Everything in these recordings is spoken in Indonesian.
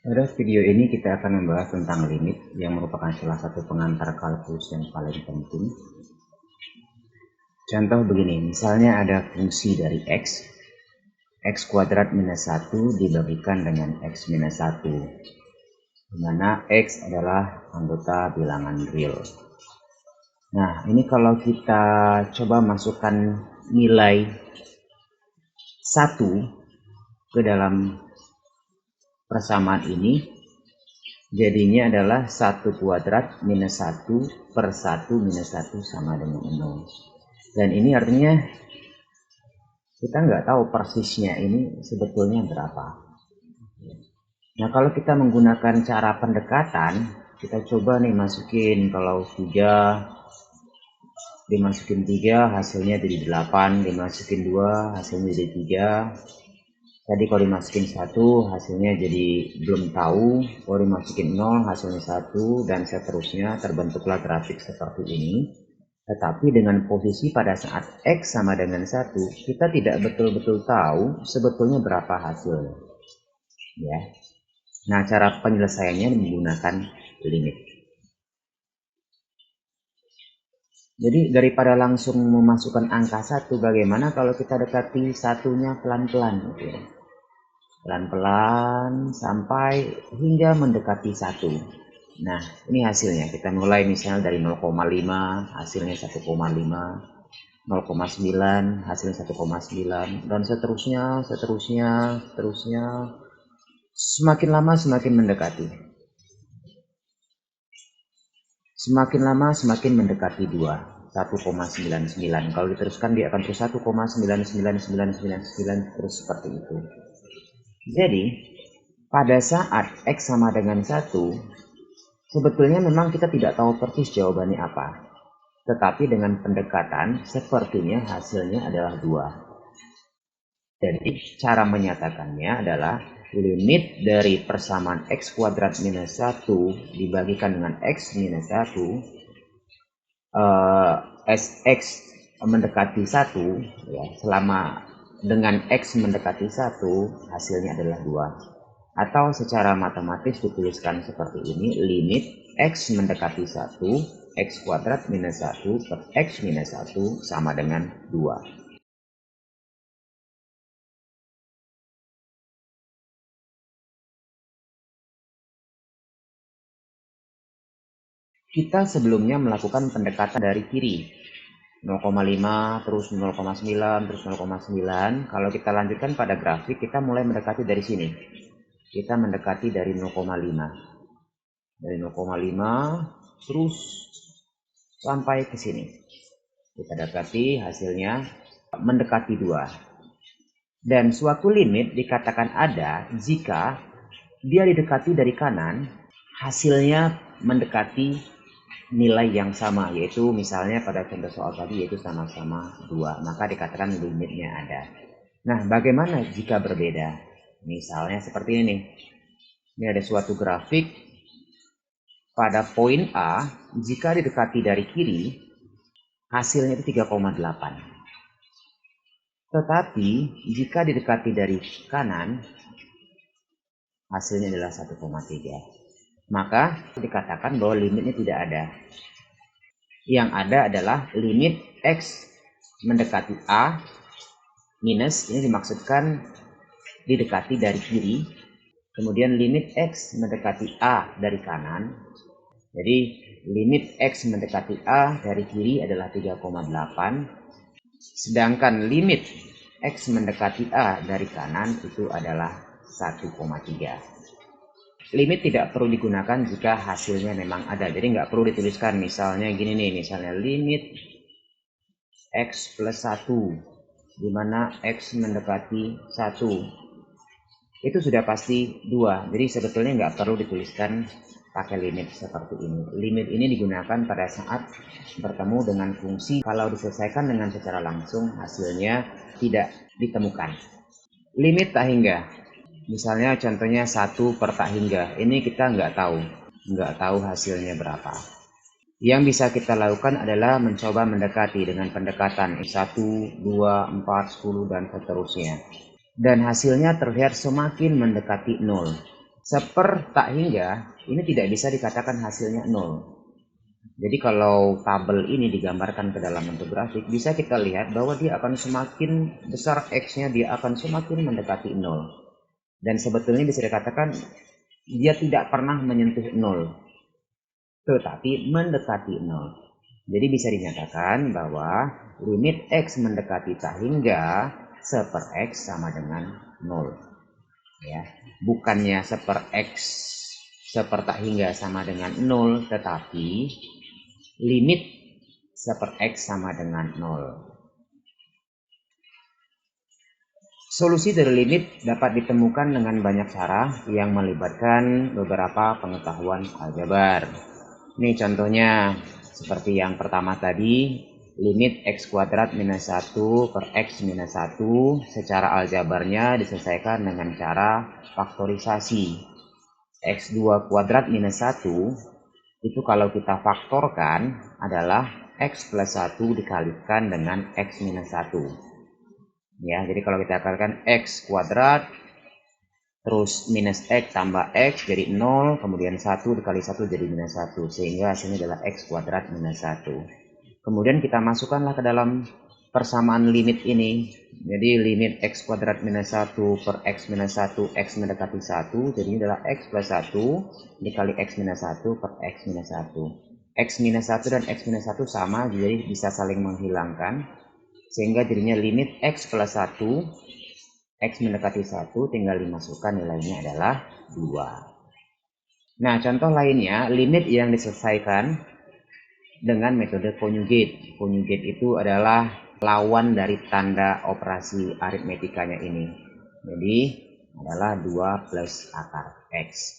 Pada video ini kita akan membahas tentang limit yang merupakan salah satu pengantar kalkulus yang paling penting. Contoh begini, misalnya ada fungsi dari x kuadrat minus 1 dibagikan dengan x minus 1, di mana x adalah anggota bilangan real. Nah, ini kalau kita coba masukkan nilai 1 ke dalam persamaan ini, jadinya adalah 1 kuadrat minus 1 per 1 minus 1 sama dengan 0. Dan ini artinya kita nggak tahu persisnya ini sebetulnya berapa. Nah, kalau kita menggunakan cara pendekatan, kita coba nih masukin, kalau 3 dimasukin 3 hasilnya jadi 8, dimasukin 2 hasilnya jadi 3. Tadi kalau dimasukin 1 hasilnya jadi belum tahu, kalau dimasukin 0 hasilnya 1, dan seterusnya. Terbentuklah grafik seperti ini. Tetapi dengan posisi pada saat X sama dengan 1, kita tidak betul-betul tahu sebetulnya berapa hasilnya. Ya. Nah, cara penyelesaiannya menggunakan limit. Jadi daripada langsung memasukkan angka 1, bagaimana kalau kita dekati satunya pelan-pelan gitu ya. Pelan-pelan sampai hingga mendekati 1. Nah, ini hasilnya. Kita mulai misalnya dari 0,5, hasilnya 1,5, 0,9, hasilnya 1,9, dan seterusnya. Semakin lama semakin mendekati. Semakin lama semakin mendekati 2, 1,99. Kalau diteruskan dia akan terus 1,99999 terus seperti itu. Jadi, pada saat X sama dengan 1, sebetulnya memang kita tidak tahu persis jawabannya apa. Tetapi dengan pendekatan, sepertinya hasilnya adalah 2. Jadi, cara menyatakannya adalah limit dari persamaan X kuadrat minus 1 dibagikan dengan X minus 1, X mendekati 1, ya, selama dengan X mendekati 1, hasilnya adalah 2. Atau secara matematis dituliskan seperti ini, limit X mendekati 1, X kuadrat minus 1 per X minus 1 sama dengan 2. Kita sebelumnya melakukan pendekatan dari kiri, 0,5 terus 0,9 terus 0,9. Kalau kita lanjutkan pada grafik, kita mulai mendekati dari sini. Kita mendekati dari 0,5. Dari 0,5 terus sampai ke sini. Kita dekati, hasilnya mendekati 2. Dan suatu limit dikatakan ada jika dia didekati dari kanan, hasilnya mendekati nilai yang sama, yaitu misalnya pada contoh soal tadi yaitu sama-sama 2, maka dikatakan limitnya ada. Nah, bagaimana jika berbeda? Misalnya seperti ini. Ini ada suatu grafik pada poin A, jika didekati dari kiri, hasilnya itu 3,8. Tetapi jika didekati dari kanan, hasilnya adalah 1,3. Maka dikatakan bahwa limitnya tidak ada. Yang ada adalah limit X mendekati A minus, ini dimaksudkan didekati dari kiri. Kemudian limit X mendekati A dari kanan. Jadi limit X mendekati A dari kiri adalah 3,8. Sedangkan limit X mendekati A dari kanan itu adalah 1,3. Limit tidak perlu digunakan jika hasilnya memang ada. Jadi nggak perlu dituliskan misalnya gini nih, misalnya limit X plus 1, di mana X mendekati 1. Itu sudah pasti 2. Jadi sebetulnya nggak perlu dituliskan pakai limit seperti ini. Limit ini digunakan pada saat bertemu dengan fungsi. Kalau diselesaikan dengan secara langsung, hasilnya tidak ditemukan. Limit tak hingga. Misalnya contohnya 1 per tak hingga. Ini kita nggak tahu hasilnya berapa. Yang bisa kita lakukan adalah mencoba mendekati dengan pendekatan 1, 2, 4, 10, dan seterusnya. Dan hasilnya terlihat semakin mendekati 0. Seper tak hingga ini tidak bisa dikatakan hasilnya 0. Jadi kalau tabel ini digambarkan ke dalam bentuk grafik, bisa kita lihat bahwa dia akan semakin besar X-nya, dia akan semakin mendekati 0. Dan sebetulnya bisa dikatakan dia tidak pernah menyentuh 0, tetapi mendekati 0. Jadi bisa dinyatakan bahwa limit X mendekati tak hingga seper X sama dengan 0. Ya, bukannya seper X seper tak hingga sama dengan 0, tetapi limit seper X sama dengan 0. Solusi dari limit dapat ditemukan dengan banyak cara yang melibatkan beberapa pengetahuan aljabar. Ini contohnya seperti yang pertama tadi, limit X kuadrat minus 1 per X minus 1 secara aljabarnya diselesaikan dengan cara faktorisasi. X2 kuadrat minus 1 itu kalau kita faktorkan adalah X plus 1 dikalikan dengan X minus 1. Ya, jadi kalau kita kalikan X kuadrat terus minus X tambah X jadi 0, kemudian 1 dikali 1 jadi minus 1, sehingga hasilnya adalah X kuadrat minus 1. Kemudian kita masukkanlah ke dalam persamaan limit ini. Jadi limit X kuadrat minus 1 per X minus 1, X mendekati 1, jadi ini adalah X plus 1 dikali X minus 1 per X minus 1. X minus 1 dan X minus 1 sama, jadi bisa saling menghilangkan. Sehingga jadinya limit X plus 1, X mendekati 1, tinggal dimasukkan nilainya adalah 2. Nah, contoh lainnya, limit yang diselesaikan dengan metode conjugate. Conjugate itu adalah lawan dari tanda operasi aritmetikanya ini. Jadi, adalah 2 plus akar X.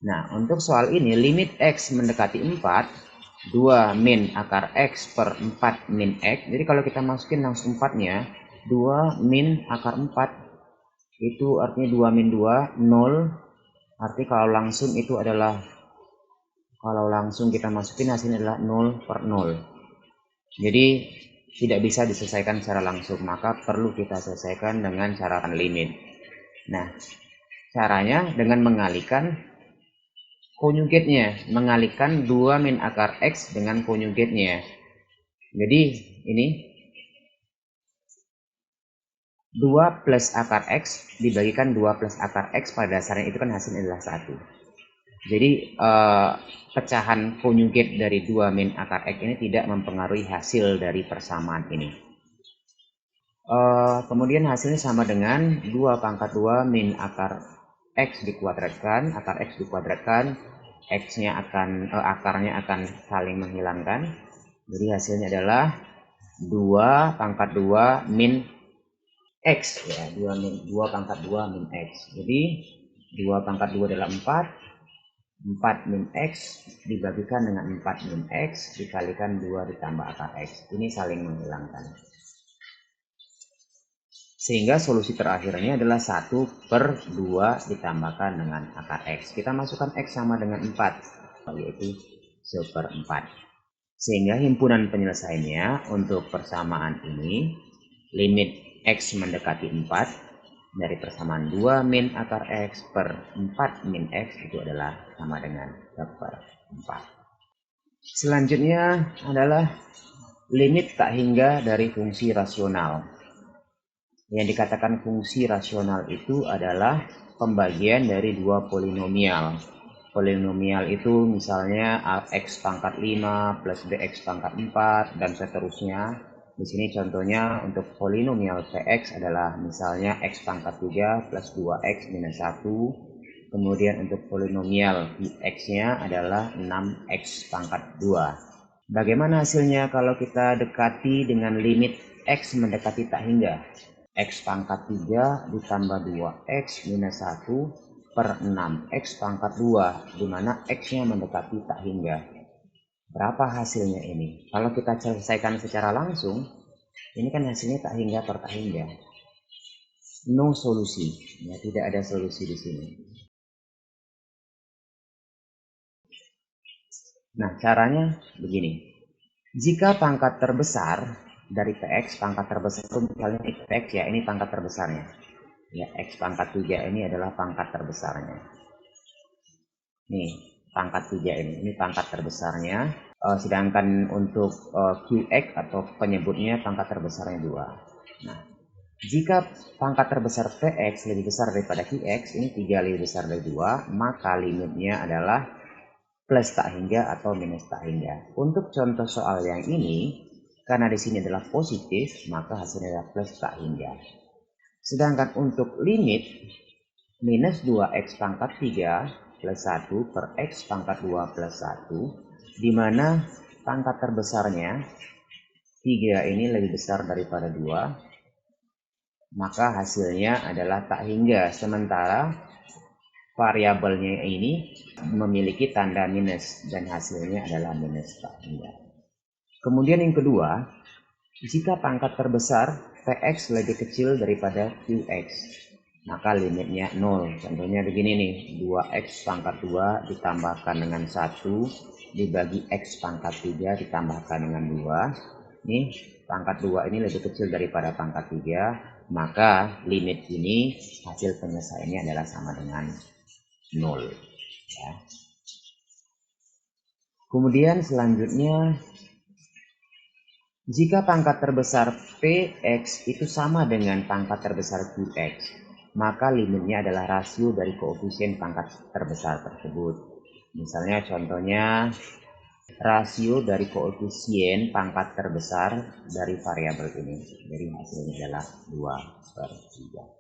Nah, untuk soal ini, limit X mendekati 4, 2 min akar X per 4 min X. Jadi kalau kita masukin langsung 4-nya, 2 min akar 4, itu artinya 2 min 2, 0. Artinya kalau langsung itu adalah, kalau langsung kita masukin hasilnya adalah 0 per 0. Jadi tidak bisa diselesaikan secara langsung, maka perlu kita selesaikan dengan cara limit. Nah, caranya dengan mengalihkan konjugatnya, mengalihkan 2 min akar X dengan konjugatnya. Jadi ini 2 plus akar X dibagikan 2 plus akar X pada dasarnya itu kan hasilnya adalah 1. Jadi pecahan konjugat dari 2 min akar X ini tidak mempengaruhi hasil dari persamaan ini. Kemudian hasilnya sama dengan 2 pangkat 2 min akar X dikuadratkan, akar X dikuadratkan, X-nya akan akarnya akan saling menghilangkan. Jadi hasilnya adalah 2 pangkat 2 min X ya, 2 pangkat 2 min X. Jadi 2 pangkat 2 adalah 4. 4 min X dibagikan dengan 4 min X dikalikan 2 ditambah akar X. Ini saling menghilangkan. Sehingga solusi terakhirnya adalah 1 per 2 ditambahkan dengan akar X. Kita masukkan X sama dengan 4, yaitu 1/4. Sehingga himpunan penyelesaiannya untuk persamaan ini, limit X mendekati 4 dari persamaan 2 min akar X per 4 min X itu adalah sama dengan 1/4. Selanjutnya adalah limit tak hingga dari fungsi rasional. Yang dikatakan fungsi rasional itu adalah pembagian dari dua polinomial. Polinomial itu misalnya X pangkat 5 plus BX pangkat 4 dan seterusnya. Di sini contohnya untuk polinomial Px adalah misalnya X pangkat 3 plus 2X minus 1. Kemudian untuk polinomial X-nya adalah 6X pangkat 2. Bagaimana hasilnya kalau kita dekati dengan limit X mendekati tak hingga? X pangkat 3 ditambah 2X minus 1 per 6X pangkat 2, di mana X-nya mendekati tak hingga. Berapa hasilnya ini? Kalau kita selesaikan secara langsung, ini kan hasilnya tak hingga per tak hingga. No solusi, ya, tidak ada solusi di sini. Nah, caranya begini. Jika pangkat terbesar dari Px, pangkat terbesar itu misalnya Px ya, ini pangkat terbesarnya. Ya, X pangkat 3 ini adalah pangkat terbesarnya. Nih, pangkat 3 ini pangkat terbesarnya. Sedangkan untuk Qx atau penyebutnya pangkat terbesarnya 2. Nah, jika pangkat terbesar Px lebih besar daripada Qx, ini 3 lebih besar dari 2, maka limitnya adalah plus tak hingga atau minus tak hingga. Untuk contoh soal yang ini, karena di sini adalah positif, maka hasilnya adalah plus tak hingga. Sedangkan untuk limit minus 2x pangkat 3 plus 1 per x pangkat 2 plus 1, di mana pangkat terbesarnya 3 ini lebih besar daripada 2, maka hasilnya adalah tak hingga, sementara variabelnya ini memiliki tanda minus dan hasilnya adalah minus tak hingga. Kemudian yang kedua, jika pangkat terbesar Px lebih kecil daripada Qx, maka limitnya 0. Contohnya begini nih, 2x pangkat 2 ditambahkan dengan 1 dibagi x pangkat 3 ditambahkan dengan 2. Nih, pangkat 2 ini lebih kecil daripada pangkat 3, maka limit ini hasil penyelesaiannya adalah sama dengan 0. Ya. Kemudian selanjutnya, jika pangkat terbesar Px itu sama dengan pangkat terbesar Qx, maka limitnya adalah rasio dari koefisien pangkat terbesar tersebut. Misalnya contohnya rasio dari koefisien pangkat terbesar dari variabel ini. Jadi hasilnya adalah 2/3.